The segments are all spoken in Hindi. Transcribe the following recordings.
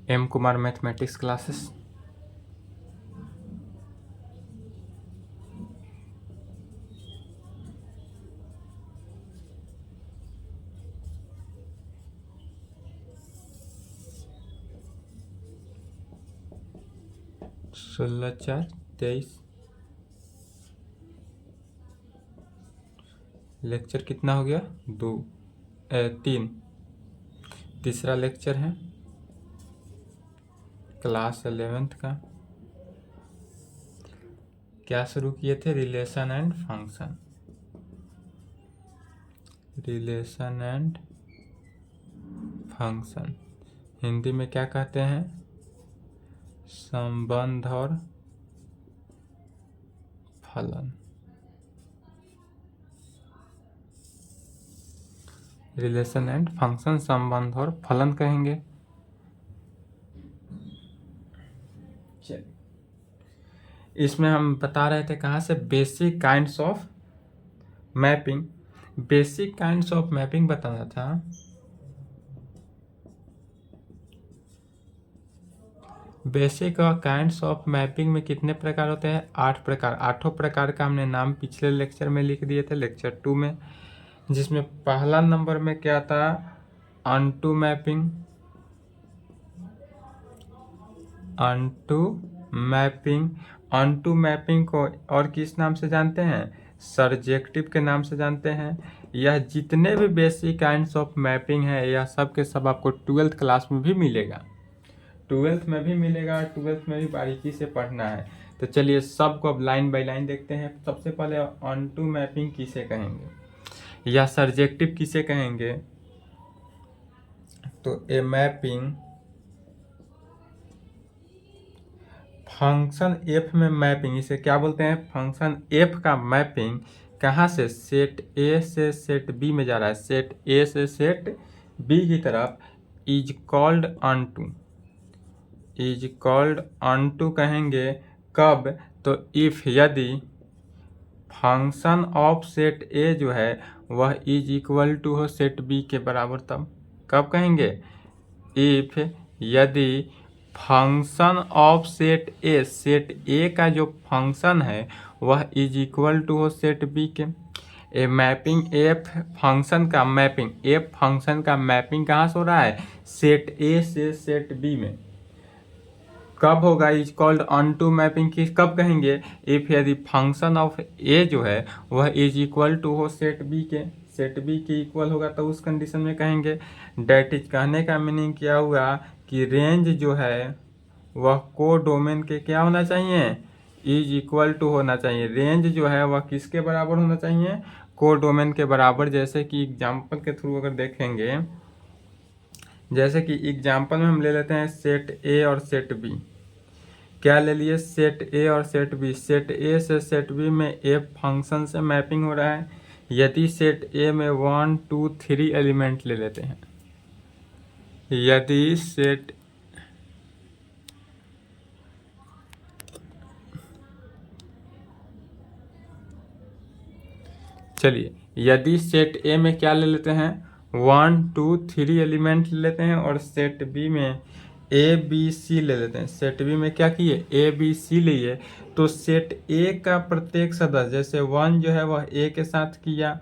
M Kumar mathematics classes. सोलह चार 23। लेक्चर कितना हो गया? 3। तीसरा लेक्चर है क्लास 11th का। क्या शुरू किए थे? Relation and function. Relation and function Hindi में क्या कहते हैं? संबंध और फलन। रिलेशन एंड फंक्शन संबंध और फलन कहेंगे। इसमें हम बता रहे थे कहाँ से? Basic kinds of mapping. Basic kinds of mapping बताना था। बेसिक काइंड्स ऑफ मैपिंग में कितने प्रकार होते हैं? 8 प्रकार। 8 प्रकार का हमने नाम पिछले लेक्चर में लिख दिए थे, लेक्चर 2 में, जिसमें पहला नंबर में क्या था? Unto mapping. Unto mapping. Unto mapping को और किस नाम से जानते हैं? सर्जेक्टिव के नाम से जानते हैं। यह जितने भी बेसिक काइंड्स ऑफ मैपिंग है, यह सब के सब आपको 12th क्लास में भी मिलेगा। 12th में भी मिलेगा, 12th में भी बारीकी से पढ़ना है। तो चलिए सबको अब लाइन बाय लाइन देखते हैं। सबसे पहले ऑनटू मैपिंग किसे कहेंगे या सर्जेक्टिव किसे कहेंगे? तो ए मैपिंग फंक्शन एफ में मैपिंग, इसे क्या बोलते हैं? फंक्शन एफ का मैपिंग कहाँ से? सेट ए से सेट बी में जा रहा है, सेट ए से सेट बी की तरफ, is called unto. Is called unto कहेंगे कब? तो इफ, यदि फंक्शन ऑफ सेट ए जो है वह इज इक्वल टू हो सेट बी के बराबर, तब। कब कहेंगे? इफ, यदि function of set A, set ए का जो फंक्शन है वह इज इक्वल टू हो सेट बी के। ए मैपिंग एफ फंक्शन का मैपिंग, एफ फंक्शन का मैपिंग कहाँ से हो रहा है? सेट ए से सेट बी में। कब होगा इज कॉल्ड अनटू मैपिंग की? कब कहेंगे? इफ, यदि फंक्शन ऑफ ए जो है वह इज इक्वल टू हो सेट बी के, सेट बी के इक्वल होगा तो उस कंडीशन में कहेंगे। डेट इज कहने का मीनिंग क्या हुआ कि रेंज जो है वह को डोमेन के क्या होना चाहिए? इज इक्वल टू होना चाहिए। रेंज जो है वह किसके बराबर होना चाहिए? को डोमेन के बराबर। जैसे कि एग्जाम्पल के थ्रू अगर देखेंगे, जैसे कि एग्जाम्पल में हम ले लेते हैं सेट ए और सेट बी। क्या ले लिए? सेट ए और सेट बी। सेट ए से सेट बी में एफ फंक्शन से मैपिंग हो रहा है। यदि सेट ए में 1 2 3 एलिमेंट ले लेते हैं, यदि सेट चलिए यदि सेट ए में क्या ले लेते हैं? 1 2 3 एलिमेंट ले लेते हैं और सेट बी में ए बी सी ले लेते हैं। सेट बी में क्या किए? ए बी सी लिए। तो सेट ए का प्रत्येक सदस्य, जैसे 1 जो है वह ए के साथ किया,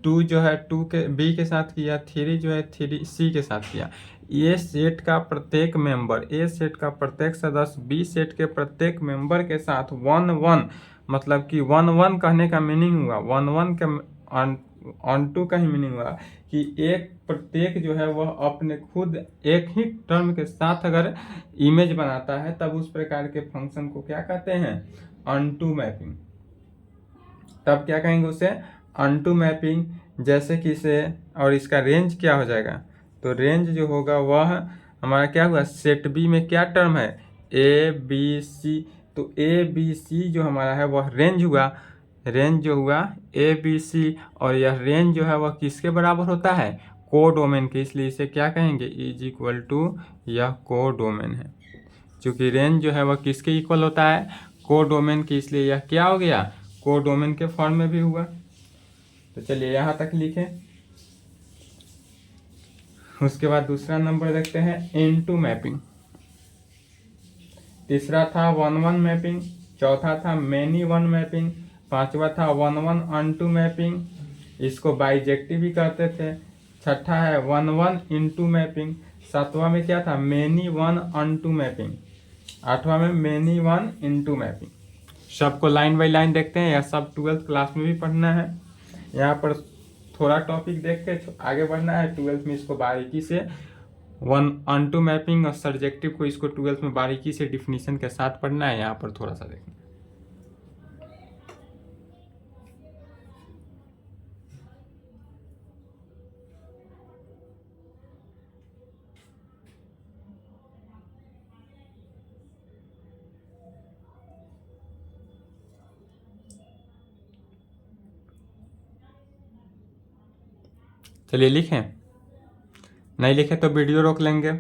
2 जो है 2 के बी के साथ किया, 3 जो है 3 सी के साथ किया। ये सेट का प्रत्येक मेंबर, ए सेट का प्रत्येक सदस्य बी सेट के प्रत्येक मेंबर के साथ 1 1, मतलब कि 1 1 कहने का मीनिंग हुआ 1 1 का ऑनटू का ही मीनिंग हुआ कि एक प्रत्येक जो है वह अपने खुद एक ही टर्म के साथ अगर इमेज बनाता है तब उस प्रकार के फंक्शन को क्या कहते हैं? Unto mapping. तब क्या कहेंगे उसे? Unto mapping. जैसे कि इसे, और इसका रेंज क्या हो जाएगा? तो रेंज जो होगा वह हमारा क्या हुआ? सेट बी में क्या टर्म है? A B C. तो ए बी सी जो हमारा है वह रेंज हुआ। रेंज जो हुआ ए बी सी, और यह रेंज जो है वह किसके बराबर होता है? को डोमेन के। इसलिए इसे क्या कहेंगे? इज इक्वल टू, यह को डोमेन है। चूंकि रेंज जो है वह किसके इक्वल होता है? को डोमेन की, इसलिए यह क्या हो गया? को डोमेन के फॉर्म में भी हुआ। तो चलिए यहाँ तक लिखें। उसके बाद दूसरा नंबर देखते हैं इनटू मैपिंग। तीसरा था 1-1 मैपिंग, चौथा था मैनी वन मैपिंग, पांचवा था 1-1-on-2 मैपिंग, इसको बाइजेक्टिव भी कहते थे। छठा है 1-1-in-2 मैपिंग, सातवां में क्या था मैनी 1-on-2 मैपिंग, आठवां में मैनी 1-in-2 मैपिंग। सबको लाइन बाई लाइन देखते हैं, यह सब 12th क्लास में भी पढ़ना है। यहाँ पर थोड़ा टॉपिक देख के आगे बढ़ना है। 12th में इसको बारीकी से 1-on-2 मैपिंग और सब्जेक्टिव को इसको 12th में बारीकी से डिफिनीशन के साथ पढ़ना है। यहाँ पर थोड़ा सा देखना। चलिए लिखें, नहीं लिखे तो वीडियो रोक लेंगे,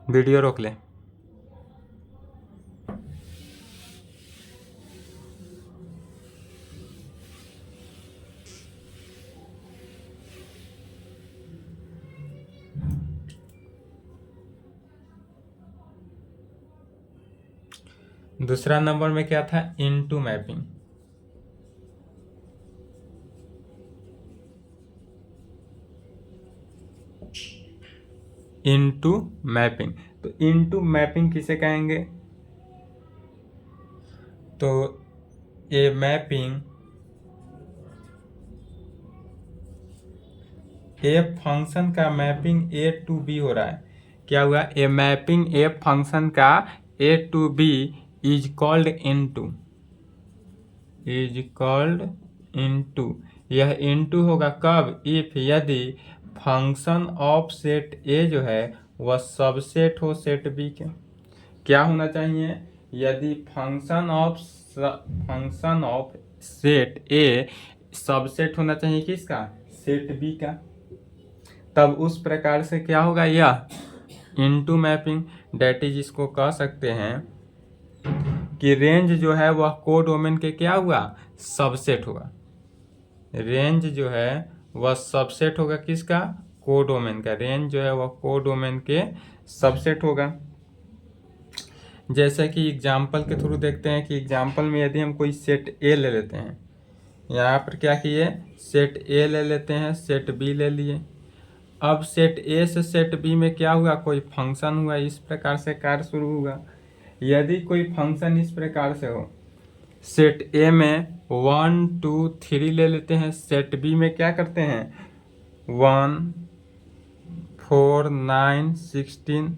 वीडियो रोक लें। दूसरा नंबर में क्या था इनटू मैपिंग। इनटू मैपिंग, तो इनटू मैपिंग किसे कहेंगे, तो ए मैपिंग ए फंक्शन का मैपिंग ए टू बी हो रहा है। क्या हुआ, ए मैपिंग ए फंक्शन का A to B is called into, is called into. यह इनटू होगा कब, इफ यदि फंक्शन ऑफ सेट ए जो है वह सबसेट हो सेट बी के। क्या होना चाहिए, यदि function of set A subset होना चाहिए किसका, सेट बी का, तब उस प्रकार से क्या होगा यह इनटू मैपिंग। डेट इज इसको कह सकते हैं कि रेंज जो है वह कोडोमेन के क्या हुआ, सबसेट होगा। रेंज जो है वह सबसेट होगा किसका, कोडोमेन का। रेंज जो है वह कोडोमेन के सबसेट होगा। जैसे कि एग्जाम्पल के थ्रू देखते हैं कि एग्जाम्पल में यदि हम कोई सेट ए ले लेते हैं, यहाँ पर क्या किए, सेट ए ले लेते हैं, सेट बी ले लिए। अब सेट ए से सेट बी में क्या हुआ, कोई फंक्शन हुआ, इस प्रकार से कार्य शुरू हुआ। यदि कोई फंक्शन इस प्रकार से हो, सेट ए में 1 2 3 ले लेते हैं, सेट बी में क्या करते हैं 1 4 9 16,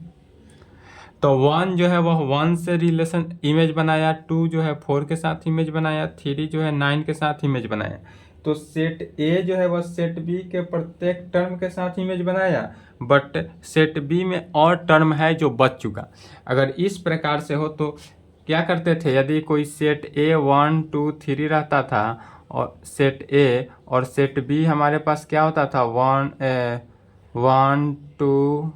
तो 1 जो है वह 1 से रिलेशन इमेज बनाया, 2 जो है 4 के साथ इमेज बनाया, 3 जो है 9 के साथ इमेज बनाया। तो सेट ए जो है वह सेट बी के प्रत्येक टर्म के साथ इमेज बनाया, बट सेट बी में और टर्म है जो बच चुका। अगर इस प्रकार से हो तो क्या करते थे, यदि कोई सेट ए 1 2 3 रहता था और सेट ए, और सेट बी हमारे पास क्या होता था 1 2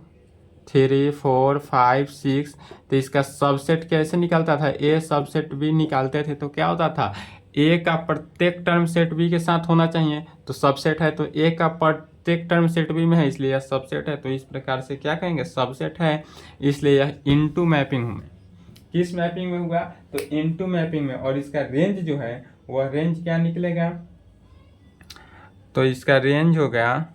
3 4 5 6, तो इसका सबसेट कैसे निकलता था, ए सबसेट बी निकालते थे तो क्या होता था, ए का प्रत्येक टर्म सेट बी के साथ होना चाहिए, तो सबसेट है तो ए का प्रत्येक टर्म सेट बी में है, इसलिए यह सबसेट है। तो इस प्रकार से क्या कहेंगे, सबसेट है, इसलिए यह इनटू मैपिंग में। किस मैपिंग में हुआ, तो इनटू मैपिंग में। और इसका रेंज जो है वह रेंज क्या निकलेगा, तो इसका रेंज हो गया,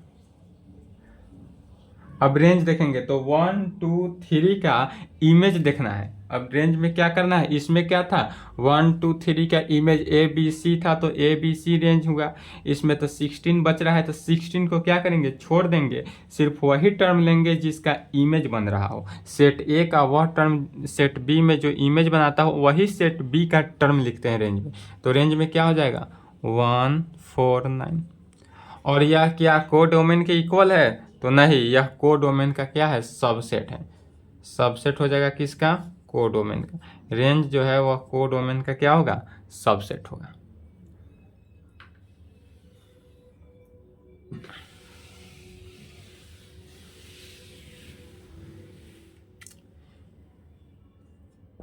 अब रेंज देखेंगे तो 1 2 3 का इमेज देखना है। अब रेंज में क्या करना है, इसमें क्या था 1 2 3 का इमेज ए बी सी था, तो ए बी सी रेंज हुआ। इसमें तो 16 बच रहा है, तो 16 को क्या करेंगे, छोड़ देंगे, सिर्फ वही टर्म लेंगे जिसका इमेज बन रहा हो। सेट ए का वह टर्म सेट बी में जो इमेज बनाता हो वही सेट बी का टर्म लिखते हैं रेंज में। तो रेंज में क्या हो जाएगा 1 4 9। और यह क्या कोडोमेन के इक्वल है, तो नहीं, यह कोडोमेन का क्या है, सबसेट है। सबसेट हो जाएगा किसका, कोडोमेन का। रेंज जो है वह कोडोमेन का क्या होगा, सबसेट होगा।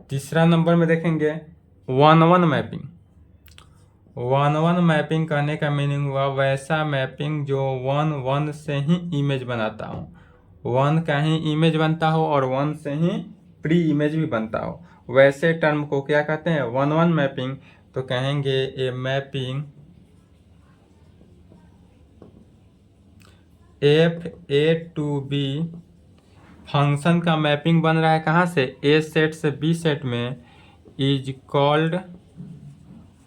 तीसरा नंबर में देखेंगे 1-1 मैपिंग। 1-1 मैपिंग कहने का मीनिंग हुआ वैसा मैपिंग जो 1-1 से ही इमेज बनाता हूँ, वन का ही इमेज बनता हो और वन से ही प्री इमेज भी बनता हो, वैसे टर्म को क्या कहते हैं, वन वन मैपिंग। तो कहेंगे ए mapping F A to B, function का मैपिंग बन रहा है कहाँ से, ए सेट से बी सेट में, इज कॉल्ड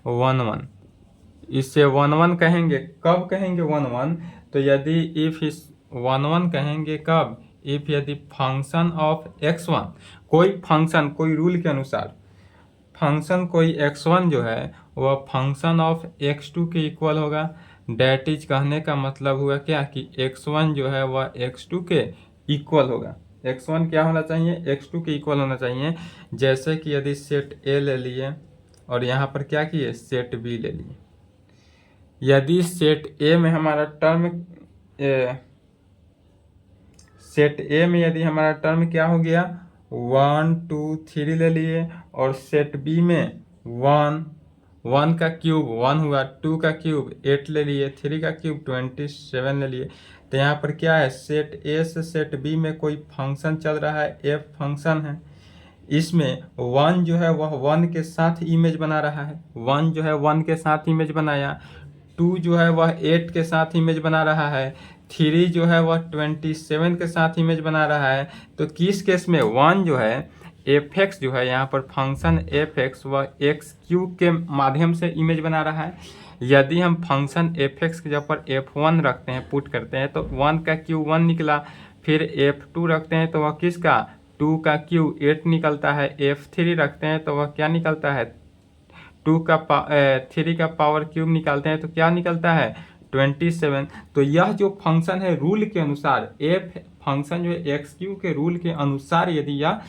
वन वन। इससे वन वन कहेंगे, कब कहेंगे वन वन, तो यदि इफ इस वन वन कहेंगे कब, इफ यदि फंक्शन ऑफ एक्स वन, कोई फंक्शन कोई रूल के अनुसार फंक्शन कोई x1 जो है वह फंक्शन ऑफ x2 के इक्वल होगा। डैट इज कहने का मतलब हुआ क्या कि x1 जो है वह x2 के इक्वल होगा। x1 क्या होना चाहिए, x2 के इक्वल होना चाहिए। जैसे कि यदि सेट A ले लिए और यहाँ पर क्या किए, सेट B ले लिए। यदि सेट A में हमारा टर्म सेट A में यदि हमारा टर्म क्या हो गया, 1 2 3 ले लिए, और सेट बी में 1 का क्यूब 1 हुआ, 2 का क्यूब 8 ले लिए, 3 का क्यूब 27 ले लिए। तो यहाँ पर क्या है, सेट ए से सेट बी में कोई फंक्शन चल रहा है, एफ फंक्शन है। इसमें 1 जो है वह 1 के साथ इमेज बना रहा है, 1 जो है 1 के साथ इमेज बनाया, 2 जो है वह 8 के साथ इमेज बना रहा है, 3 जो है वह 27 के साथ इमेज बना रहा है। तो किस केस में 1 जो है एफ एक्स जो है, यहाँ पर फंक्शन एफ एक्स वह एक्स क्यू के माध्यम से इमेज बना रहा है। यदि हम फंक्शन एफ एक्स के जगह पर F1 रखते हैं, पुट करते हैं, तो 1 का क्यू 1 निकला, फिर F2 रखते हैं तो वह किसका 2 का क्यू 8 निकलता है, F3 रखते हैं तो वह क्या निकलता है 3 का पावर क्यूब निकालते हैं तो क्या निकलता है 27। तो यह जो फंक्शन है रूल के अनुसार, एफ फंक्शन जो है एक्स क्यू के रूल के अनुसार यदि यह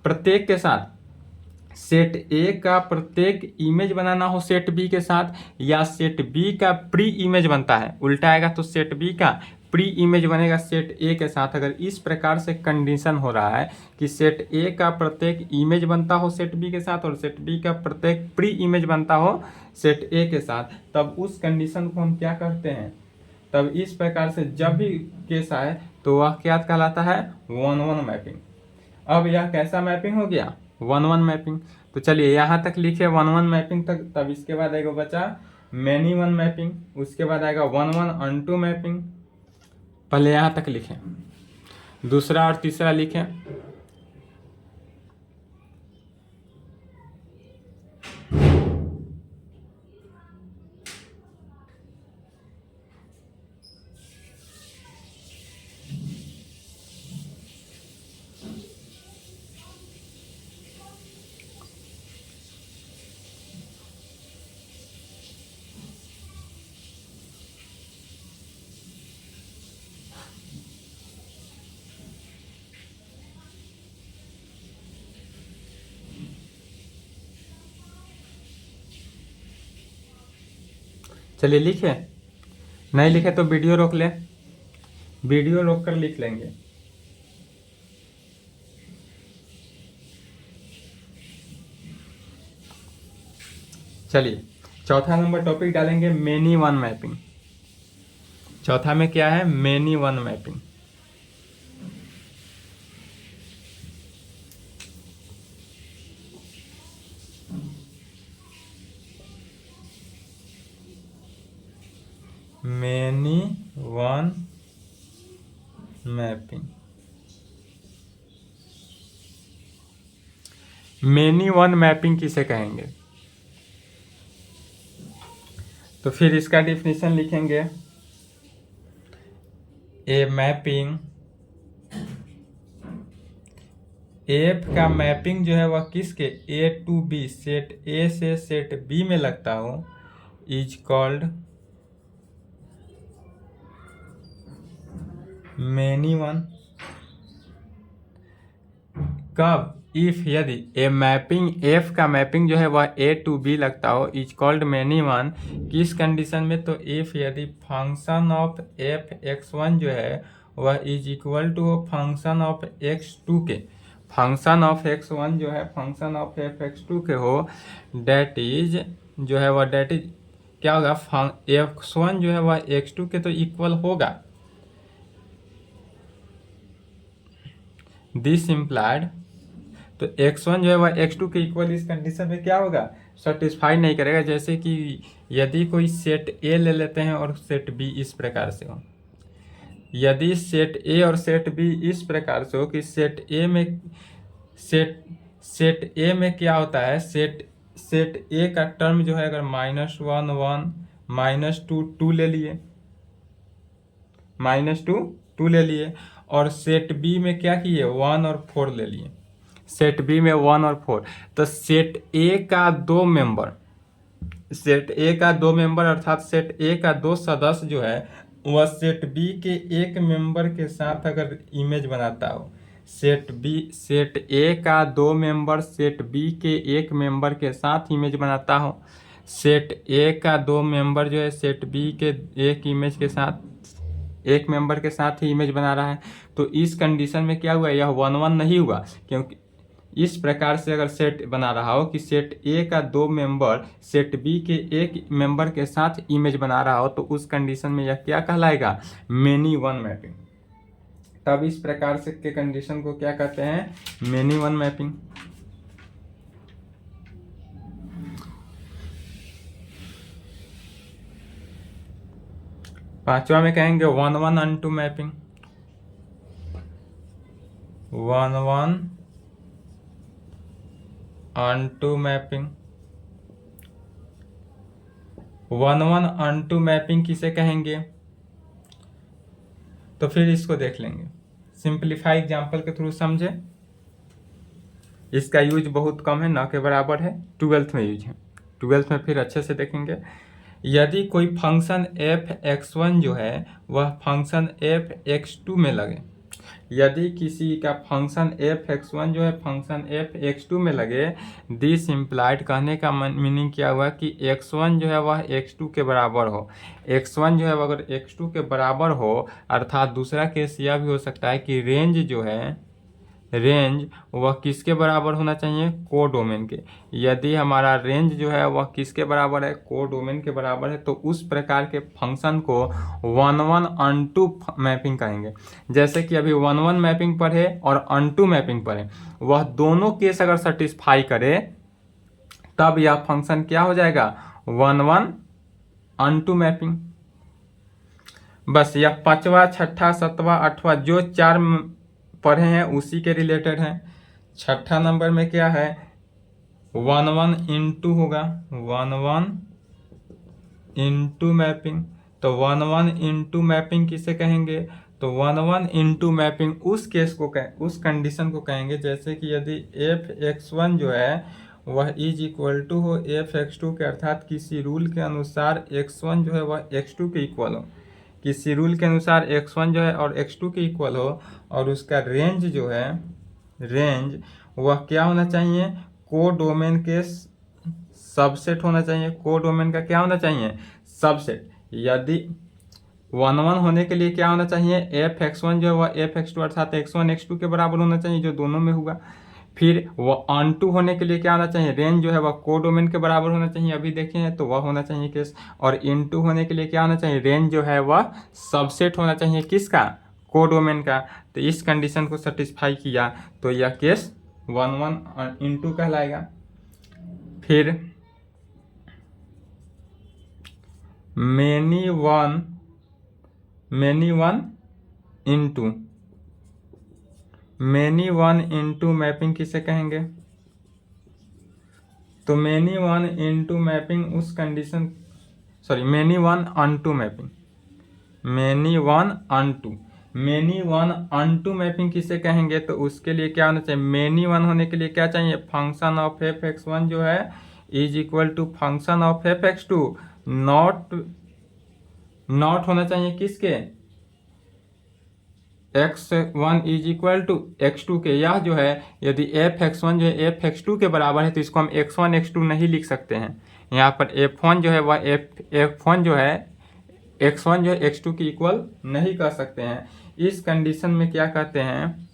प्रत्येक के साथ सेट ए का प्रत्येक इमेज बनाना हो सेट बी के साथ, या सेट बी का प्री इमेज बनता है, उल्टा आएगा तो सेट बी का प्री इमेज बनेगा सेट ए के साथ। अगर इस प्रकार से कंडीशन हो रहा है कि सेट ए का प्रत्येक इमेज बनता हो सेट बी के साथ और सेट बी का प्रत्येक प्री इमेज बनता हो सेट ए के साथ, तब उस कंडीशन को हम क्या करते हैं, तब इस प्रकार से जब भी केस आए तो वह क्या कहलाता है, वन वन मैपिंग। अब यह कैसा मैपिंग हो गया, वन वन मैपिंग। तो चलिए यहाँ तक लिखे वन वन मैपिंग तक, तब इसके बाद आएगा बचा मैनी वन मैपिंग, उसके बाद आएगा वन वन अनटू मैपिंग। पहले यहाँ तक लिखें, दूसरा और तीसरा लिखें। चलिए लिखे, नहीं लिखे तो वीडियो रोक लें, वीडियो रोक कर लिख लेंगे। चलिए चौथा नंबर टॉपिक डालेंगे मेनी वन मैपिंग। चौथा में क्या है, many one mapping. Many one mapping, many one mapping किसे कहेंगे, तो फिर इसका डिफिनीशन लिखेंगे, ए मैपिंग एफ का मैपिंग जो है वह किसके, ए टू बी, सेट ए से सेट बी में लगता हो, इज कॉल्ड मेनी वन। कब, इफ यदि ए मैपिंग एफ का मैपिंग जो है वह ए टू बी लगता हो, इज कॉल्ड मेनी वन। किस कंडीशन में, तो इफ यदि function of F X one जो है वह is equal to function of X two के, फंक्शन ऑफ एक्स वन जो है function of F X two के हो, डेट इज जो है वह डेट इज क्या होगा, एक्स वन जो है वह एक्स टू के तो इक्वल होगा। दिस इम्प्लाइड, तो x1 जो है वह x2 के इक्वल इस कंडीशन में क्या होगा, सेटिस्फाई नहीं करेगा। जैसे कि यदि कोई सेट ए ले लेते हैं और सेट बी इस प्रकार से हो, यदि सेट ए और सेट बी इस प्रकार से हो कि सेट ए में क्या होता है, सेट ए का टर्म जो है अगर -1 1 -2 2 ले लिए, -2 ले लिए, और सेट बी में क्या किए 1 और 4 ले लिए, सेट बी में 1 और 4, तो सेट ए का दो मेंबर अर्थात सेट ए का दो सदस्य जो है वह सेट बी के एक मेंबर के साथ अगर इमेज बनाता हो, सेट ए का दो मेंबर सेट बी के एक मेंबर के साथ इमेज बनाता हो, सेट ए का दो मेंबर जो है सेट बी के एक मेंबर के साथ ही इमेज बना रहा है, तो इस कंडीशन में क्या हुआ, यह 1 1 नहीं हुआ, क्योंकि इस प्रकार से अगर सेट बना रहा हो कि सेट ए का दो मेंबर सेट बी के एक मेंबर के साथ इमेज बना रहा हो, तो उस कंडीशन में यह क्या कहलाएगा, मेनी वन मैपिंग। तब इस प्रकार से के कंडीशन को क्या कहते हैं, मेनी वन मैपिंग। पांचवा में कहेंगे 1 1 unto mapping, 1 1 unto mapping. 1 1 unto mapping किसे कहेंगे, तो फिर इसको देख लेंगे, सिंपलीफाई एग्जांपल के थ्रू समझे। इसका यूज बहुत कम है, ना के बराबर है, 12th में यूज है, 12th में फिर अच्छे से देखेंगे। यदि कोई फंक्शन f(x1) जो है वह फंक्शन f(x2) में लगे, यदि किसी का फंक्शन f(x1) जो है फंक्शन f(x2) में लगे, दिस इम्प्लाइड कहने का मीनिंग क्या हुआ कि x1 जो है वह x2 के बराबर हो, x1 जो है अगर x2 के बराबर हो, अर्थात दूसरा केस यह भी हो सकता है कि रेंज वह किसके बराबर होना चाहिए, कोडोमेन के। यदि हमारा रेंज जो है वह किसके बराबर है, कोडोमेन के बराबर है, तो उस प्रकार के फंक्शन को 1 1 अनटू मैपिंग कहेंगे। जैसे कि अभी 1 1 मैपिंग पढ़े और अनटू मैपिंग पढ़े, वह दोनों केस अगर सेटिस्फाई करे तब यह फंक्शन क्या हो जाएगा, 1 1 अनटू मैपिंग। बस यह पांचवा, छठा, सातवां, आठवां जो चार पढ़े हैं उसी के रिलेटेड हैं। छठा नंबर में क्या है, 1 1 इंटू होगा, 1 1 इंटू मैपिंग। तो 1 1 इंटू मैपिंग किसे कहेंगे, तो 1 1 इंटू मैपिंग उस केस को उस कंडीशन को कहेंगे जैसे कि यदि f(x1) जो है वह इज इक्वल टू हो f(x2) के, अर्थात किसी रूल के अनुसार x1 जो है वह x2 के इक्वल हो, किसी रूल के अनुसार x1 जो है और x2 के इक्वल हो, और उसका रेंज जो है वह क्या होना चाहिए, कोडोमेन के सबसेट होना चाहिए। कोडोमेन का क्या होना चाहिए, सबसेट। यदि 1 1 होने के लिए क्या होना चाहिए, f(x1) जो है वह f(x2) अर्थात x1 x2 के बराबर होना चाहिए, जो दोनों में हुआ। फिर वह अनटू होने के लिए क्या होना चाहिए, रेंज जो है वह कोडोमेन के बराबर होना चाहिए, अभी देखे हैं तो वह होना चाहिए केस। और इनटू होने के लिए क्या होना चाहिए, रेंज जो है वह सबसेट होना चाहिए, किसका, कोडोमेन का। तो इस कंडीशन को सेटिस्फाई किया तो यह केस 1 1 इंटू कहलाएगा। फिर मेनी वन इंटू मैपिंग किसे कहेंगे, तो मेनी वन इंटू मैपिंग उस condition, many one unto mapping, many one unto mapping किसे कहेंगे, तो उसके लिए क्या होना चाहिए, मेनी वन होने के लिए क्या चाहिए, फंक्शन ऑफ f(x1) जो है is equal to function of f(x2), not होना चाहिए किसके, x1 is equal to x2 के। यह जो है यदि f(x1) जो है f(x2) के बराबर है तो इसको हम x1 x2 नहीं लिख सकते हैं। यहाँ पर f1 जो है वह f1 जो है x1 जो है x2 के इक्वल नहीं कर सकते हैं। इस कंडीशन में क्या कहते हैं,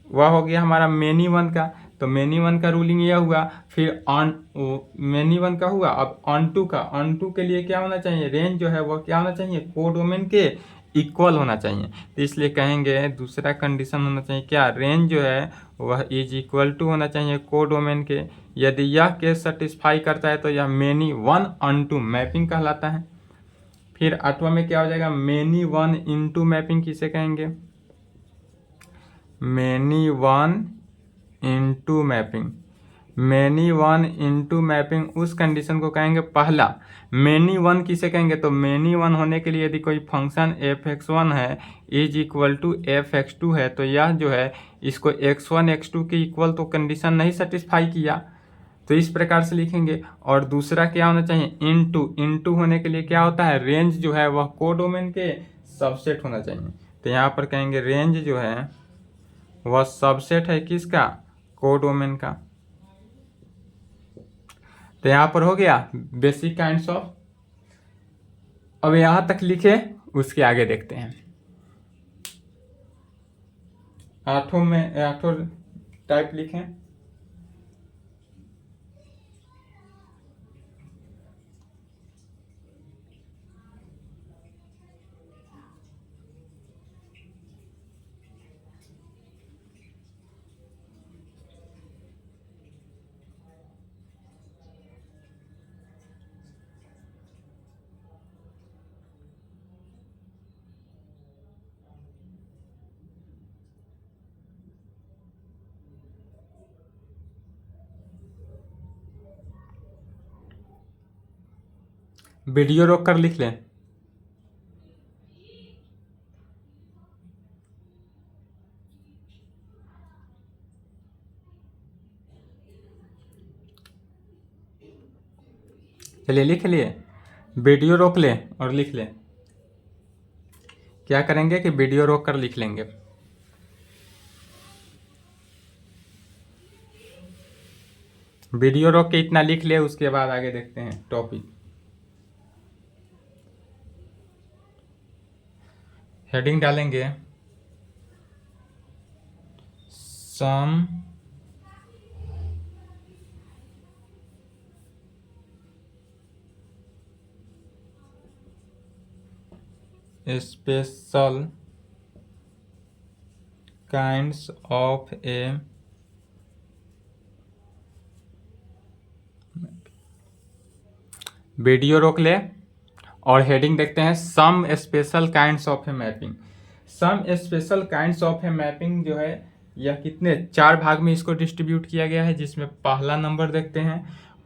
वह हो गया हमारा मेनी वन का। तो मेनी वन का रूलिंग यह हुआ। फिर मेनी वन का हुआ। अब अनटू का, अनटू के लिए क्या होना चाहिए, रेंज जो है वह क्या होना चाहिए, कोडोमेन के इक्वल होना चाहिए। तो इसलिए कहेंगे दूसरा कंडीशन होना चाहिए क्या, रेंज जो है वह इज इक्वल टू होना चाहिए कोडोमेन के। यदि यह केस सेटिस्फाई करता है तो यह मेनी वन अनटू मैपिंग कहलाता है। फिर 8वां में क्या हो जाएगा, मेनी वन इनटू मैपिंग किसे कहेंगे, many one into mapping. Many one into mapping उस कंडीशन को कहेंगे पहला। मेनी वन किसे कहेंगे, तो मेनी वन होने के लिए यदि कोई फंक्शन f(x1) है इज इक्वल टू f(x2) है, तो यह जो है इसको x1 x2 के इक्वल तो कंडीशन नहीं सेटिस्फाई किया, तो इस प्रकार से लिखेंगे। और दूसरा क्या होना चाहिए, इनटू होने के लिए क्या होता है, रेंज जो है वह कोडोमेन के सबसेट होना चाहिए। तो यहाँ पर कहेंगे रेंज जो है वह सबसेट है किसका, कोडोमेन का। तो यहाँ पर हो गया बेसिक काइंड्स ऑफ। अब यहाँ तक लिखे, उसके आगे देखते हैं। आठों टाइप लिखें। वीडियो रोक कर लिख लें। चलिए लिख लिए, वीडियो रोक लें और लिख लें। क्या करेंगे कि वीडियो रोक कर लिख लेंगे। वीडियो रोक के इतना लिख ले, उसके बाद आगे देखते हैं टॉपिक। हेडिंग डालेंगे some special kinds of a video रोक ले और हेडिंग देखते हैं some special kinds of a mapping. Some special kinds of a mapping जो है यह कितने 4 भाग में इसको डिस्ट्रीब्यूट किया गया है, जिसमें पहला नंबर देखते हैं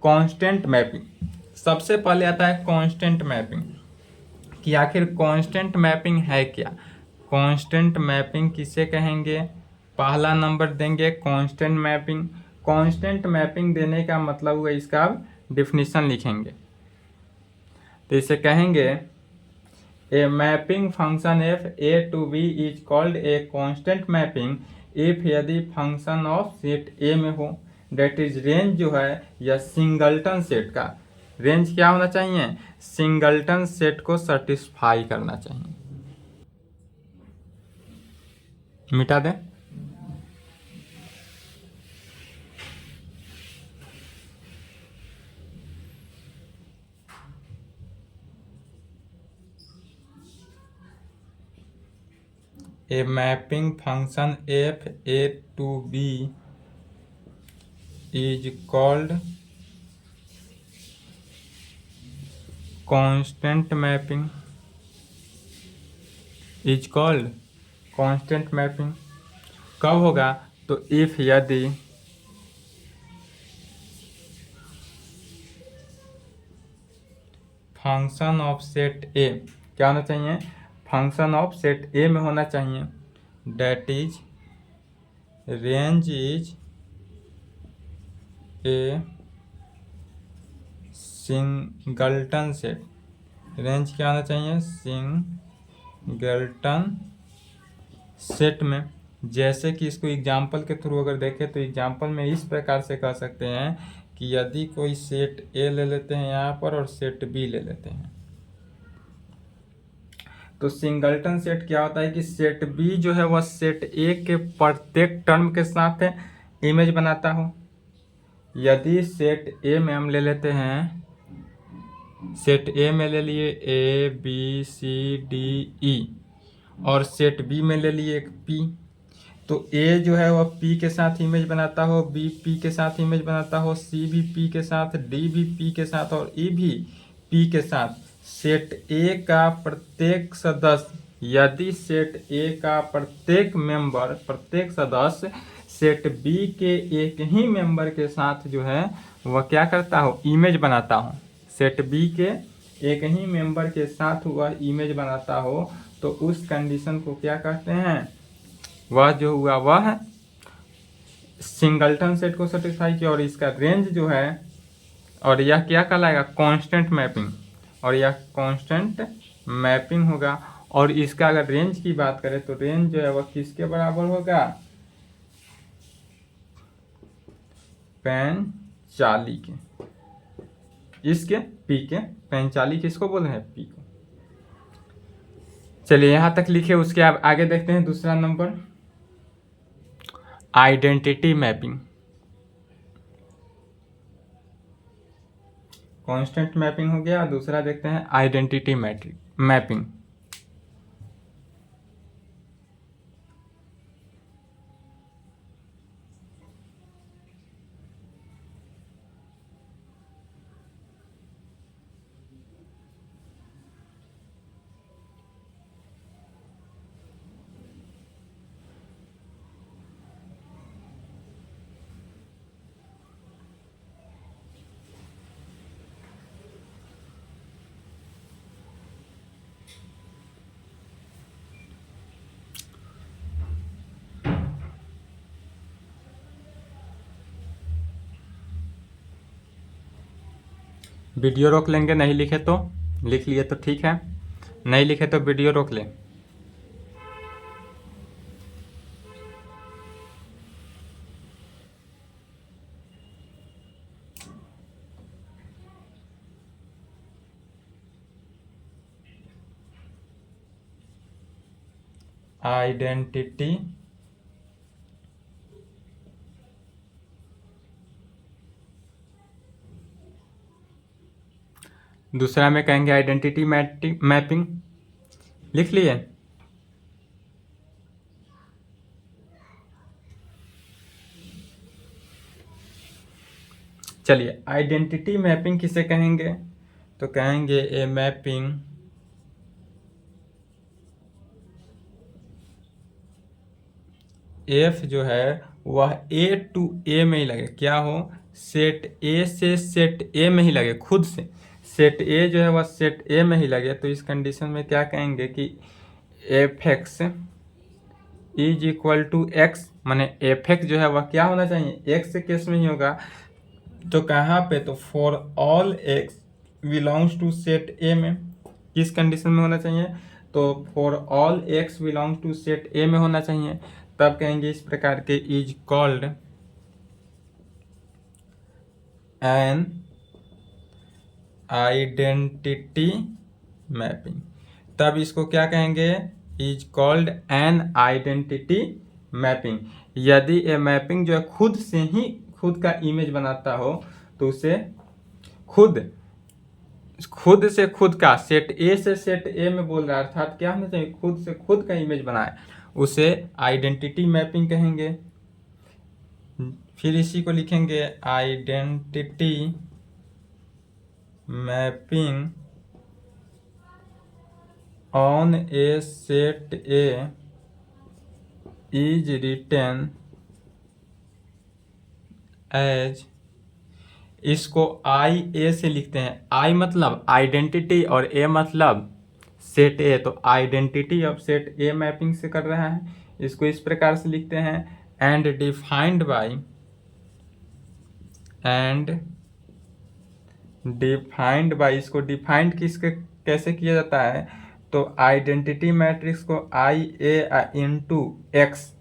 कांस्टेंट मैपिंग। सबसे पहले आता है कांस्टेंट मैपिंग, कि आखिर कांस्टेंट मैपिंग है क्या। कांस्टेंट मैपिंग किसे कहेंगे, पहला नंबर देंगे कांस्टेंट मैपिंग। कांस्टेंट मैपिंग देने का मतलब हुआ, इसका डिफिनीशन लिखेंगे। तो इसे कहेंगे ए mapping function F A to B is called a constant mapping if यदि फंक्शन ऑफ सेट ए में हो, डेट इज रेंज जो है या सिंगल्टन सेट का रेंज क्या होना चाहिए, सिंगल्टन सेट को सेटिस्फाई करना चाहिए। मिटा दें। A mapping function f a to b is called constant mapping कब होगा, तो if यदि फंक्शन ऑफ सेट ए क्या होना चाहिए, फंक्शन ऑफ सेट ए में होना चाहिए, that is range is a singleton set. Range क्या होना चाहिए, सिंगल्टन सेट में। जैसे कि इसको एग्जाम्पल के थ्रू अगर देखें तो एग्जाम्पल में इस प्रकार से कह सकते हैं कि यदि कोई सेट ए ले लेते हैं यहाँ पर और सेट बी ले लेते हैं, तो सिंगल्टन सेट क्या होता है कि सेट बी जो है वह सेट ए के प्रत्येक टर्म के साथ इमेज बनाता हो। यदि सेट ए में हम ले लेते हैं, सेट ए में ले लिए ए बी सी डी ई, और सेट बी में ले लिए एक पी। तो ए जो है वह पी के साथ इमेज बनाता हो, बी पी के साथ इमेज बनाता हो, सी भी पी के साथ, डी भी पी के साथ और ई भी पी के साथ। सेट ए का प्रत्येक सदस्य, यदि सेट ए का प्रत्येक मेंबर, प्रत्येक सदस्य सेट बी के एक ही मेंबर के साथ जो है वह क्या करता हो, इमेज बनाता हो। सेट बी के एक ही मेंबर के साथ वह इमेज बनाता हो तो उस कंडीशन को क्या कहते हैं, वह जो हुआ वह सिंगलटन सेट को सेटिस्फाई किया। और इसका रेंज जो है, और यह क्या कहलाएगा, कांस्टेंट मैपिंग, और यह कांस्टेंट मैपिंग होगा। और इसका अगर रेंज की बात करें तो रेंज जो है वह किसके बराबर होगा, 45 के, इसके पी के 45 किसको बोल रहे हैं, पी को। चलिए यहाँ तक लिखे, उसके आगे देखते हैं दूसरा number, identity mapping. Constant mapping हो गया, दूसरा देखते हैं आइडेंटिटी मैपिंग। वीडियो रोक लेंगे, नहीं लिखे तो, लिख लिए तो ठीक है, नहीं लिखे तो वीडियो रोक लें। आइडेंटिटी दूसरा में कहेंगे आइडेंटिटी मैपिंग, लिख लिए। चलिए आइडेंटिटी मैपिंग किसे कहेंगे, तो कहेंगे ए मैपिंग एफ जो है वह ए टू ए में ही लगे, क्या हो, सेट ए से सेट ए में ही लगे, खुद से सेट ए जो है वह सेट ए में ही लगे। तो इस कंडीशन में क्या कहेंगे कि F X is equal to X, माने एफ एक्स जो है वह क्या होना चाहिए, एक्स केस में ही होगा। तो कहाँ पे, तो for all X belongs to set A में, किस कंडीशन में होना चाहिए, तो for all X belongs to set A में होना चाहिए। तब कहेंगे इस प्रकार के is called an identity mapping. तब इसको क्या कहेंगे, is called an identity mapping. यदि ए मैपिंग जो है खुद से ही खुद का इमेज बनाता हो तो उसे खुद से खुद का, सेट ए से सेट ए में बोल रहा है, अर्थात क्या होना चाहिए, खुद से खुद का इमेज बनाए, उसे आइडेंटिटी मैपिंग कहेंगे। फिर इसी को लिखेंगे identity mapping on a set A is written as, इसको आई ए से लिखते हैं, आई मतलब आइडेंटिटी और ए मतलब सेट ए, तो identity of set a mapping से कर रहा है। इसको इस प्रकार से लिखते हैं, एंड डिफाइंड बाई, इसको डिफाइंड किसके कैसे किया जाता है, तो आइडेंटिटी मैट्रिक्स को I A into X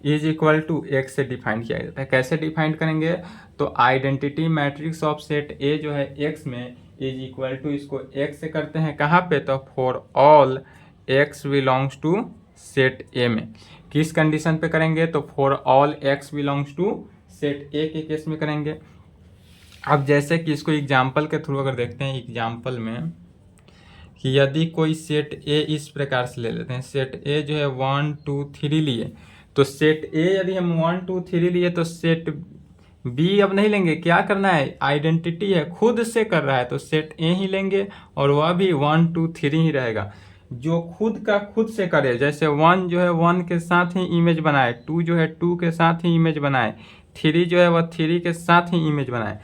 is equal to X से डिफाइन किया जाता है। कैसे डिफाइन करेंगे, तो identity matrix of set A जो है एक्स में इज इक्वल टू, इसको एक्स से करते हैं कहाँ पे, तो for all X belongs to set A में। किस कंडीशन पे करेंगे, तो for all X belongs to set A के केस में करेंगे। अब जैसे कि इसको एग्जाम्पल के थ्रू अगर देखते हैं, एग्जाम्पल में कि यदि कोई सेट ए इस प्रकार से ले लेते हैं, सेट ए जो है 1 2 3 लिए, तो सेट ए यदि हम 1 2 3 लिए तो सेट बी अब नहीं लेंगे। क्या करना है, आइडेंटिटी है, खुद से कर रहा है तो सेट ए ही लेंगे और वह भी 1 2 3 ही रहेगा। जो खुद का खुद से करे, जैसे 1 जो है 1 के साथ ही इमेज बनाए, 2 जो है 2 के साथ ही इमेज बनाए, 3 जो है वह 3 के साथ ही इमेज बनाए।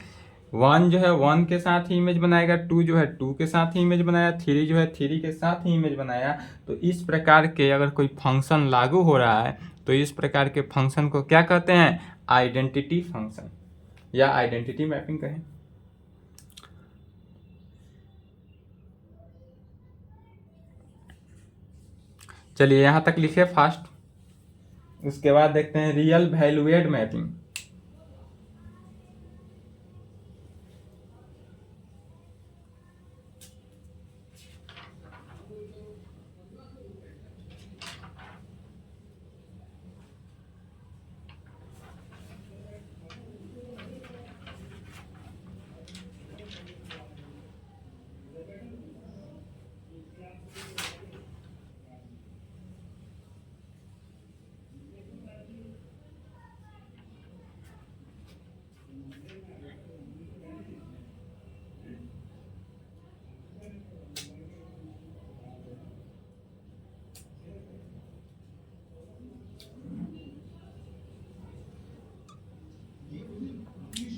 1 जो है 1 के साथ ही इमेज बनाएगा, 2 जो है 2 के साथ ही इमेज बनाया, 3 जो है 3 के साथ ही इमेज बनाया। तो इस प्रकार के अगर कोई फंक्शन लागू हो रहा है तो इस प्रकार के फंक्शन को क्या कहते हैं, आइडेंटिटी फंक्शन या आइडेंटिटी मैपिंग कहें। चलिए यहाँ तक लिखे फास्ट। उसके बाद देखते हैं रियल वैल्यूएड मैपिंग।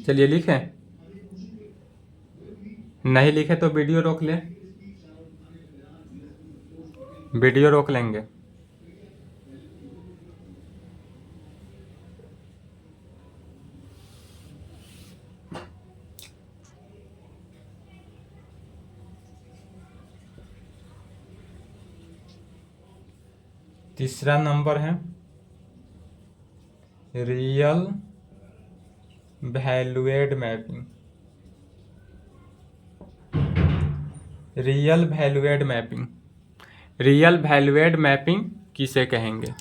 चलिए लिखें, नहीं लिखे तो वीडियो रोक ले, वीडियो रोक लेंगे। तीसरा नंबर है real valued mapping. Real valued mapping, real valued mapping किसे कहेंगे,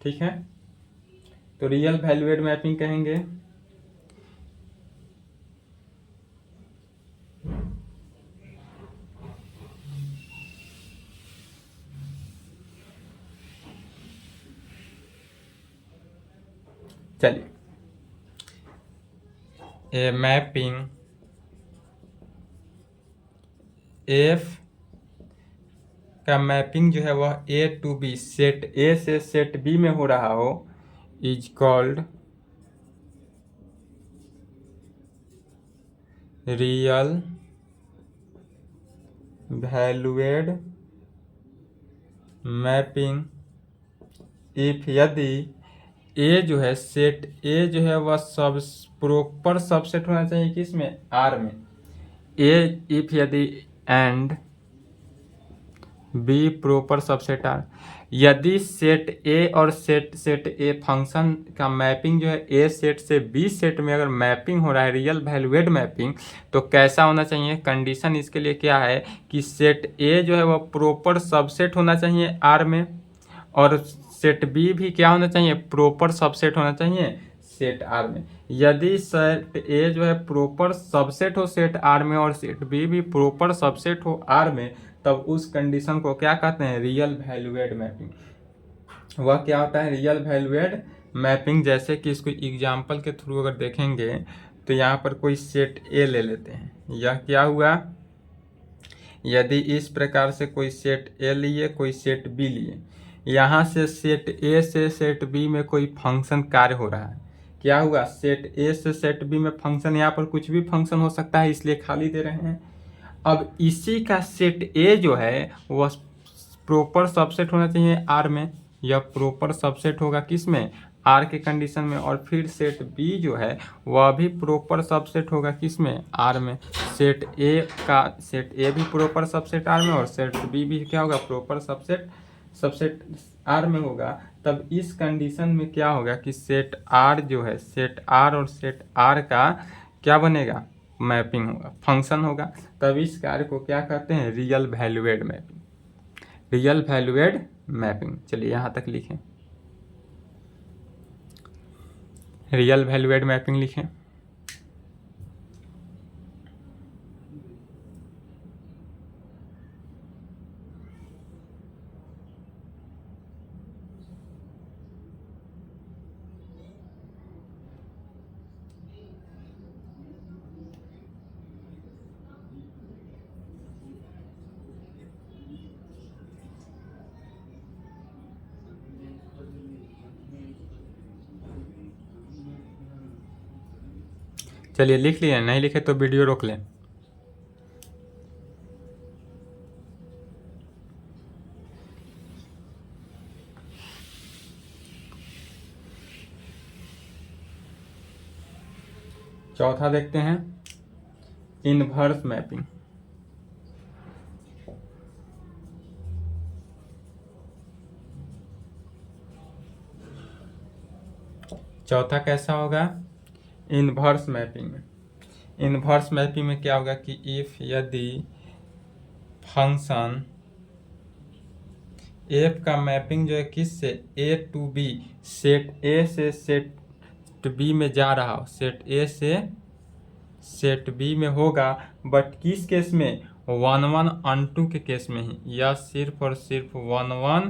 ठीक है। तो रियल वैल्यूएड मैपिंग कहेंगे चलिए ए मैपिंग एफ का मैपिंग जो है वह A to B, set A से सेट बी में हो रहा हो, is called real valued mapping if यदि ए जो है सेट ए जो है वह सब प्रॉपर सबसेट होना चाहिए किसमें, आर में। ए इफ यदि and B proper subset R, यदि सेट ए और सेट ए फंक्शन का मैपिंग जो है ए सेट से बी सेट में अगर मैपिंग हो रहा है, रियल वैल्यूएड मैपिंग, तो कैसा होना चाहिए, कंडीशन इसके लिए क्या है कि सेट ए जो है वह प्रॉपर सबसेट होना चाहिए आर में, और सेट बी भी क्या होना चाहिए, प्रॉपर सबसेट होना चाहिए सेट आर में। यदि सेट ए जो है प्रॉपर सबसेट हो सेट आर में और सेट बी भी प्रॉपर सबसेट हो आर में, तब उस कंडीशन को क्या कहते हैं, रियल वैल्यूएड मैपिंग। वह क्या होता है, रियल वैल्यूएड मैपिंग। जैसे कि इसको एग्जाम्पल के थ्रू अगर देखेंगे तो यहाँ पर कोई सेट ए ले लेते हैं, यह क्या हुआ, यदि इस प्रकार से कोई सेट ए लिए कोई सेट बी लिए, यहाँ से सेट ए से सेट बी में कोई फंक्शन कार्य हो रहा है, क्या हुआ, सेट ए से सेट बी में फंक्शन, यहाँ पर कुछ भी फंक्शन हो सकता है इसलिए खाली दे रहे हैं। अब इसी का सेट ए जो है वह प्रॉपर सबसेट होना चाहिए आर में, यह प्रॉपर सबसेट होगा किस में, आर के कंडीशन में, और फिर सेट बी जो है वह भी प्रॉपर सबसेट होगा किस में, आर में। सेट ए भी प्रॉपर सबसेट आर में और सेट बी भी क्या होगा, प्रॉपर सबसेट आर में होगा। तब इस कंडीशन में क्या होगा कि सेट आर जो है, सेट आर और सेट आर का क्या बनेगा, मैपिंग होगा, फंक्शन होगा। तब इस कार्य को क्या कहते हैं, real valued mapping, real valued mapping. चलिए यहाँ तक लिखें, रियल वैल्यूएड मैपिंग लिखें। चलिए लिख लिए, नहीं लिखे तो वीडियो रोक लें। चौथा देखते हैं, इनवर्स मैपिंग। चौथा कैसा होगा, इनवर्स मैपिंग में। इनवर्स मैपिंग में क्या होगा कि इफ यदि फंक्शन एफ का मैपिंग जो है किससे, ए टू बी, सेट ए से सेट बी में जा रहा हो, सेट ए से सेट बी में होगा, बट किस केस में, 1 1 अनटू के केस में ही, या सिर्फ और सिर्फ 1 1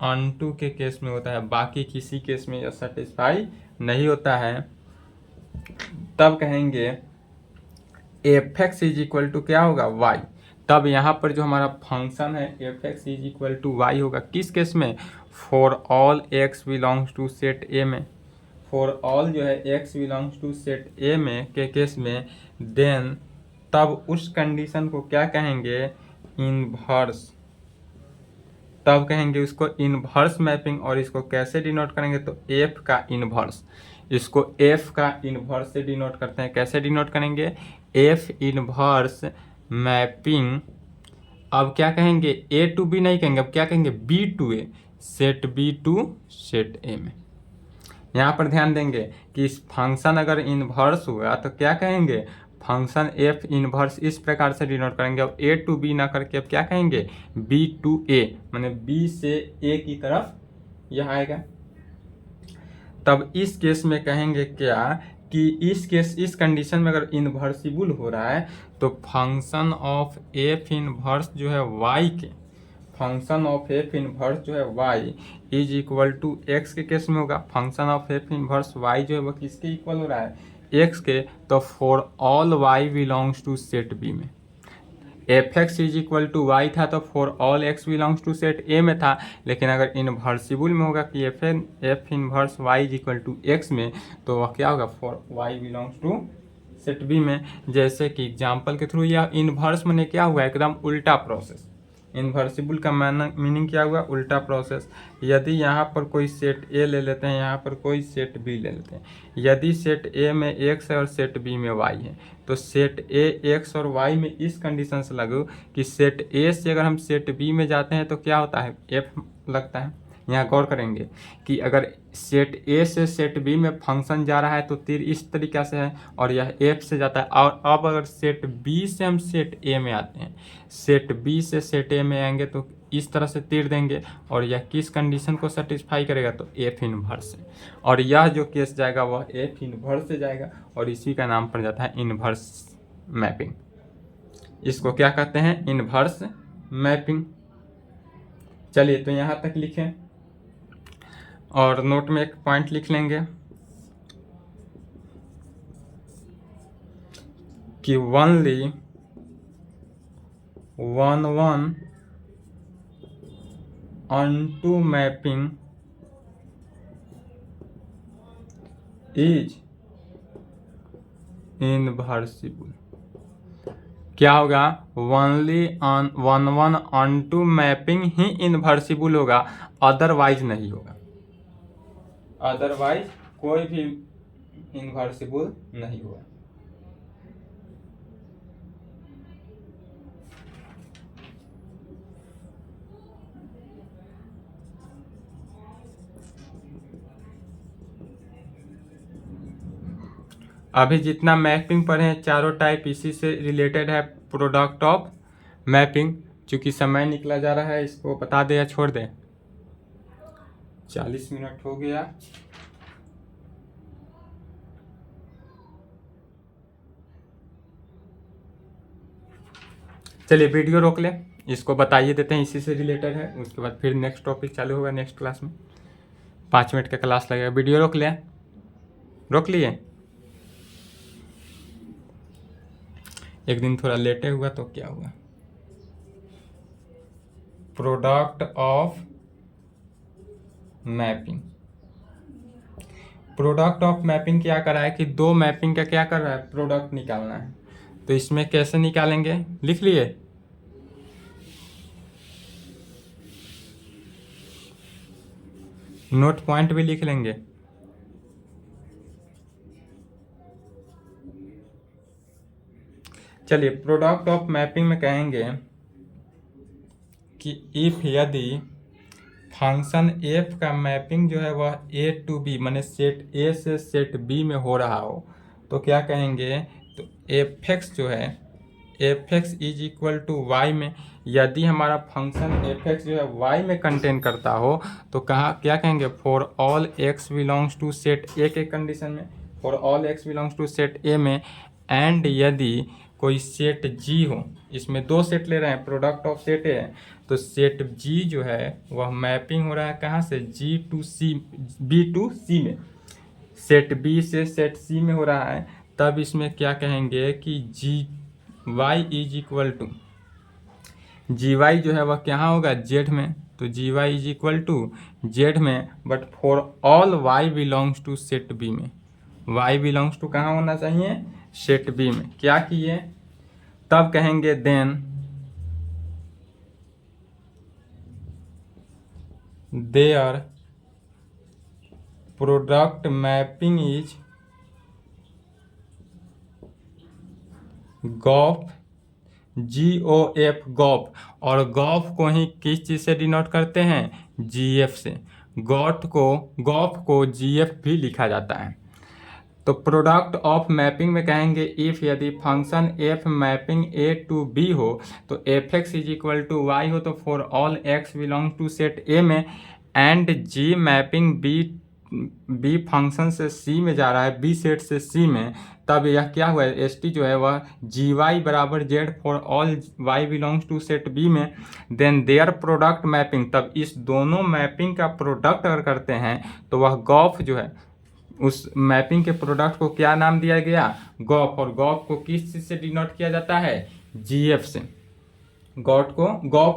अनटू के केस में होता है, बाकी किसी केस में यह सेटिस्फाई नहीं होता है। तब कहेंगे F X is equal to क्या होगा, वाई। तब यहाँ पर जो हमारा फंक्शन है F X is equal to Y होगा, किस केस में, for all X belongs to set A में। फॉर ऑल जो है X belongs to set A में के केस में, देन तब उस कंडीशन को क्या कहेंगे, इनवर्स। तब कहेंगे उसको इनवर्स मैपिंग। और इसको कैसे डिनोट करेंगे, तो एफ का इनवर्स, इसको एफ का इनवर्स से डिनोट करते हैं। कैसे डिनोट करेंगे, एफ इनवर्स मैपिंग। अब क्या कहेंगे, ए टू बी नहीं कहेंगे, अब क्या कहेंगे, B to A, set B to set A में। यहाँ पर ध्यान देंगे कि इस फंक्शन अगर इनवर्स हुआ तो क्या कहेंगे, फंक्शन एफ इनवर्स इस प्रकार से डिनोट करेंगे। अब ए टू बी ना करके अब क्या कहेंगे, बी टू ए, माने बी से ए की तरफ यह आएगा। तब इस केस में कहेंगे क्या कि इस कंडीशन में अगर इन्वर्सिबल हो रहा है तो फंक्शन ऑफ एफ इनवर्स जो है वाई के, फंक्शन ऑफ एफ इनवर्स जो है Y is equal to X के केस में होगा। Function of F inverse Y जो है वह किसके इक्वल हो रहा है, एक्स के। तो for all Y belongs to set B में F X is equal to Y था, तो for all X belongs to set A में था। लेकिन अगर इन्वर्सिबल में होगा कि F inverse Y is equal to X में, तो वह क्या होगा, for Y belongs to set B में। जैसे कि एग्जाम्पल के थ्रू, यह इन्वर्स में क्या हुआ, एकदम उल्टा प्रोसेस। इन्वर्सिबल का मीनिंग क्या हुआ, उल्टा प्रोसेस। यदि यहाँ पर कोई सेट ए ले लेते हैं, यहाँ पर कोई सेट बी ले लेते हैं। यदि सेट ए में एक्स है और सेट बी में वाई है, तो सेट ए एक्स और वाई में इस कंडीशन से लागू कि सेट ए से अगर हम सेट बी में जाते हैं तो क्या होता है, एफ लगता है। यहाँ गौर करेंगे कि अगर सेट ए से सेट बी में फंक्शन जा रहा है तो तीर इस तरीक़ा से है और यह एफ से जाता है। और अब अगर सेट बी से हम सेट ए में आते हैं, सेट बी से सेट ए में आएंगे तो इस तरह से तीर देंगे और यह किस कंडीशन को सेटिस्फाई करेगा, तो एफ इनवर्स से। और यह जो केस जाएगा वह एफ इनवर्स से जाएगा और इसी का नाम पड़ जाता है इनवर्स मैपिंग। इसको क्या कहते हैं, इनवर्स मैपिंग। चलिए तो यहाँ तक लिखें और नोट में एक पॉइंट लिख लेंगे कि ओनली 1 1 onto मैपिंग इज इनवर्सिबल। क्या होगा, ओनली 1 1 onto मैपिंग ही इनवर्सिबल होगा, अदरवाइज नहीं होगा। अदरवाइज कोई भी इनवर्सिबल नहीं होगा। अभी जितना मैपिंग पढ़े हैं चारों टाइप इसी से रिलेटेड है, प्रोडक्ट ऑफ मैपिंग। चूँकि समय निकला जा रहा है, इसको बता दे या छोड़ दें। 40 मिनट हो गया। चलिए वीडियो रोक ले, इसको बताइए देते हैं, इसी से रिलेटेड है। उसके बाद फिर नेक्स्ट टॉपिक चालू होगा नेक्स्ट क्लास में। 5 मिनट का क्लास लगेगा। वीडियो रोक ले, रोक लिए। एक दिन थोड़ा लेटे हुआ तो क्या हुआ, product of mapping. Product of mapping क्या कर रहा है कि दो मैपिंग का क्या कर रहा है, प्रोडक्ट निकालना है। तो इसमें कैसे निकालेंगे, लिख लिए। नोट पॉइंट भी लिख लेंगे। चलिए, प्रोडक्ट ऑफ मैपिंग में कहेंगे कि इफ यदि फंक्शन एफ का मैपिंग जो है वह ए टू बी माने सेट ए से सेट बी में हो रहा हो, तो क्या कहेंगे, तो एफ एक्स जो है F X is equal to Y में, यदि हमारा फंक्शन एफ एक्स जो है वाई में कंटेन करता हो तो कहाँ क्या कहेंगे, for all X belongs to set A के कंडीशन में, for all X belongs to set A में, एंड यदि कोई सेट जी हो, इसमें दो सेट ले रहे हैं, प्रोडक्ट ऑफ सेट ए है, तो सेट जी जो है वह मैपिंग हो रहा है कहाँ से, G to C, B to C में, सेट बी से सेट सी में हो रहा है, तब इसमें क्या कहेंगे कि G Y is equal to, G Y जो है वह क्या होगा, जेड में, तो G Y is equal to Z में, but for all Y belongs to set B में, वाई बिलोंग्स टू कहाँ होना चाहिए, सेट बी में। क्या किए, तब कहेंगे then their product mapping is gof, G O F gof, और गॉफ को ही किस चीज़ से डिनोट करते हैं, जी एफ से, गॉफ को जी एफ भी लिखा जाता है। तो प्रोडक्ट ऑफ मैपिंग में कहेंगे इफ यदि function F mapping A to B हो तो F X is equal to Y हो, तो for all X belong to set A में, and G mapping B function से सी में जा रहा है, बी सेट से सी में, तब यह क्या हुआ, एस टी जो है वह जी वाई बराबर Z for all Y belongs to set B में, देन देयर प्रोडक्ट मैपिंग, तब इस दोनों मैपिंग का प्रोडक्ट अगर करते हैं तो वह गॉफ जो है, उस मैपिंग के प्रोडक्ट को क्या नाम दिया गया, गॉफ, और गॉफ को किस चीज़ से डिनोट किया जाता है, जीएफ से, गॉफ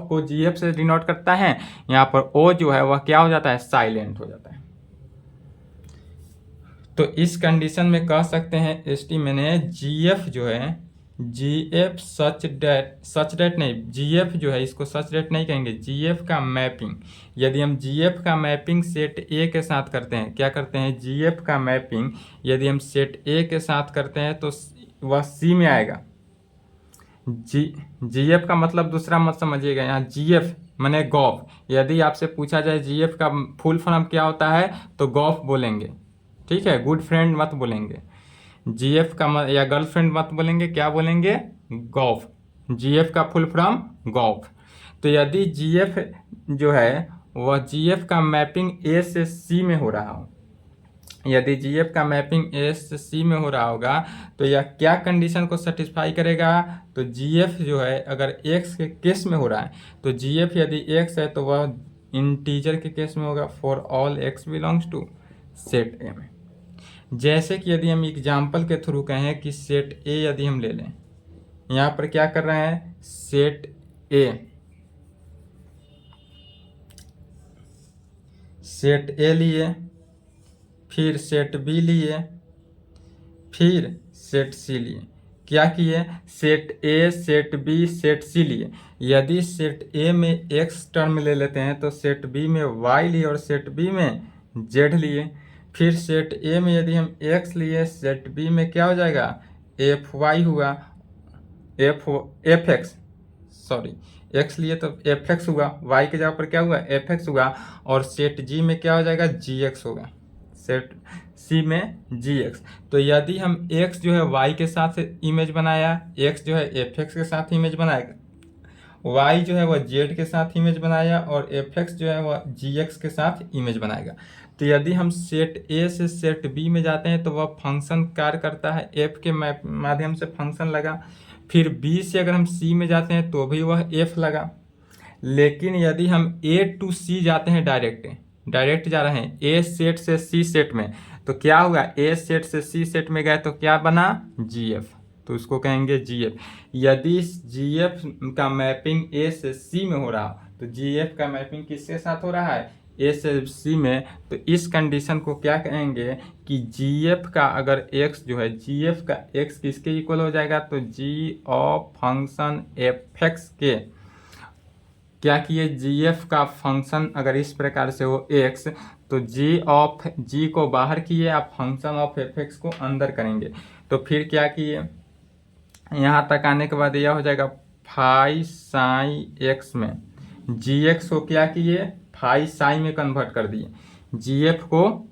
को जीएफ से डिनोट करता है। यहाँ पर ओ जो है वह क्या हो जाता है, साइलेंट हो जाता है। तो इस कंडीशन में कह सकते हैं एसटी मैंने जीएफ जो है, जीएफ सच डेट नहीं, जीएफ जो है इसको सच डेट नहीं कहेंगे, जीएफ का मैपिंग, यदि हम जीएफ का मैपिंग सेट ए के साथ करते हैं, क्या करते हैं, जीएफ का मैपिंग यदि हम सेट ए के साथ करते हैं तो वह सी में आएगा। जीएफ का मतलब दूसरा मत समझिएगा, यहाँ जीएफ माने गॉफ, यदि आपसे पूछा जाए जीएफ का फुल फॉर्म क्या होता है तो गॉफ बोलेंगे, ठीक है, गुड फ्रेंड मत बोलेंगे, जीएफ का या गर्लफ्रेंड मत बोलेंगे, क्या बोलेंगे, गॉफ, जीएफ का फुल फॉर्म गॉफ। तो यदि जीएफ जो है वह जीएफ का मैपिंग ए से सी में हो रहा हो, यदि जीएफ का मैपिंग ए से सी में हो रहा होगा तो यह क्या कंडीशन को सेटिस्फाई करेगा, तो जीएफ जो है अगर एक्स के केस में हो रहा है तो जीएफ यदि एक्स है तो वह इंटीजर के केस में होगा, for all X belongs to set A में। जैसे कि यदि हम एग्जाम्पल के थ्रू कहें कि सेट ए यदि हम ले लें, यहाँ पर क्या कर रहे हैं, सेट ए लिए, फिर सेट बी लिए, फिर सेट सी लिए, क्या किए, set A set B set C लिए, यदि सेट ए में एक्स टर्म ले लेते हैं तो सेट बी में वाई लिए और सेट बी में जेड लिए, फिर सेट ए में यदि हम एक्स लिए, सेट बी में क्या हो जाएगा, एफ वाई हुआ, एफ एक्स सॉरी एक्स लिए तो एफ एक्स हुआ, वाई के जगह पर क्या हुआ, एफ एक्स हुआ, और सेट जी में क्या हो जाएगा, जी एक्स होगा, सेट सी में जी एक्स। तो यदि हम एक्स जो है वाई के साथ इमेज बनाया, एक्स जो है एफ एक्स के साथ इमेज बनाएगा, वाई जो है वह जेड के साथ इमेज बनाया, और एफ एक्स जो है वह जी एक्स के साथ इमेज बनाएगा। तो यदि हम सेट ए से सेट बी में जाते हैं तो वह फंक्शन कार्य करता है, एफ के माध्यम से फंक्शन लगा, फिर बी से अगर हम सी में जाते हैं तो भी वह एफ लगा। लेकिन यदि हम ए टू सी जाते हैं, डायरेक्ट जा रहे हैं ए सेट से सी सेट में, तो क्या हुआ, ए सेट से सी सेट में गए तो क्या बना, जी एफ, तो उसको कहेंगे जी एफ। यदि जी एफ का मैपिंग ए से सी में हो रहा तो जी एफ का मैपिंग किसके साथ हो रहा है, ए से सी में, तो इस कंडीशन को क्या कहेंगे कि जी एफ का अगर एक्स जो है, जी एफ का एक्स किसके इक्वल हो जाएगा, तो जी ऑफ फंक्शन एफ एक्स के क्या किए, जी एफ का फंक्शन अगर इस प्रकार से हो एक्स, तो जी ऑफ जी को बाहर किए, आप फंक्शन ऑफ एफ एक्स को अंदर करेंगे। तो फिर क्या किए, यहाँ तक आने के बाद यह हो जाएगा फाई साई एक्स में जी एक्स को क्या किए, फाई साई में कन्वर्ट कर दिए। जी एफ को,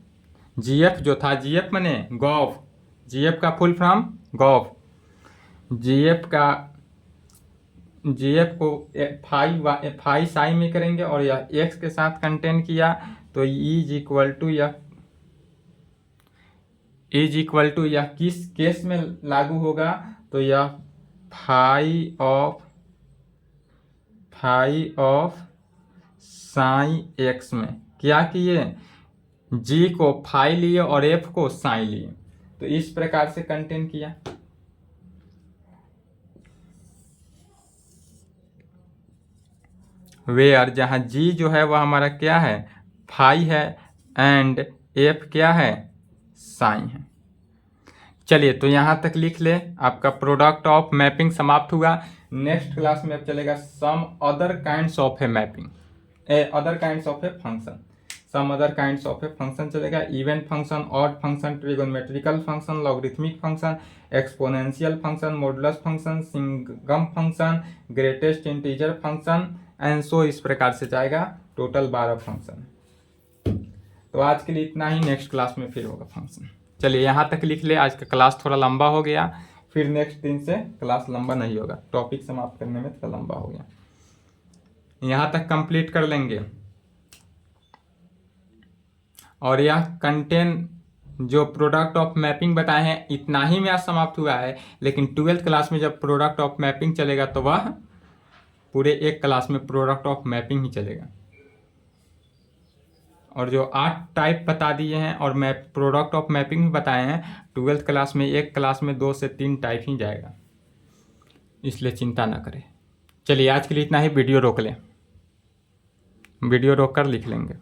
जी एफ जो था, जी एफ मैंने गॉफ, जी एफ का फुल फॉर्म गॉफ, जी एफ का, जी एफ को फाई साई में करेंगे और यह एक्स के साथ कंटेन किया, तो इज इक्वल टू यह किस केस में लागू होगा, तो यह फाई ऑफ साई एक्स में क्या किए, जी को फाई लिए और एफ को साई लिए, तो इस प्रकार से कंटेन किया। वेयर जहाँ जी जो है वह हमारा क्या है, फाई है, एंड एफ क्या है, साई है। चलिए तो यहाँ तक लिख ले, आपका प्रोडक्ट ऑफ मैपिंग समाप्त हुआ। नेक्स्ट क्लास में अब चलेगा some other kinds of a mapping, other kinds of a function, some other kinds of a function चलेगा, even function, odd function, trigonometrical function, logarithmic function, exponential function, modulus function, signum function, greatest integer function and so, इस प्रकार से जाएगा टोटल 12 फंक्शन। तो आज के लिए इतना ही, नेक्स्ट क्लास में फिर होगा फंक्शन। चलिए यहाँ तक लिख ले, आज का क्लास थोड़ा लंबा हो गया, फिर नेक्स्ट दिन से क्लास लंबा नहीं होगा, टॉपिक समाप्त करने में थोड़ा लंबा हो गया, यहाँ तक कंप्लीट कर लेंगे। और यह कंटेन जो प्रोडक्ट ऑफ मैपिंग बताए हैं इतना ही में आज समाप्त हुआ है, लेकिन 12th क्लास में जब प्रोडक्ट ऑफ मैपिंग चलेगा तो वह पूरे एक क्लास में प्रोडक्ट ऑफ मैपिंग ही चलेगा। और जो 8 टाइप बता दिए हैं और मैप प्रोडक्ट ऑफ मैपिंग भी बताए हैं, 12th क्लास में एक क्लास में 2 से 3 टाइप ही जाएगा, इसलिए चिंता ना करें। चलिए आज के लिए इतना ही, वीडियो रोक लें, वीडियो रोक कर लिख लेंगे।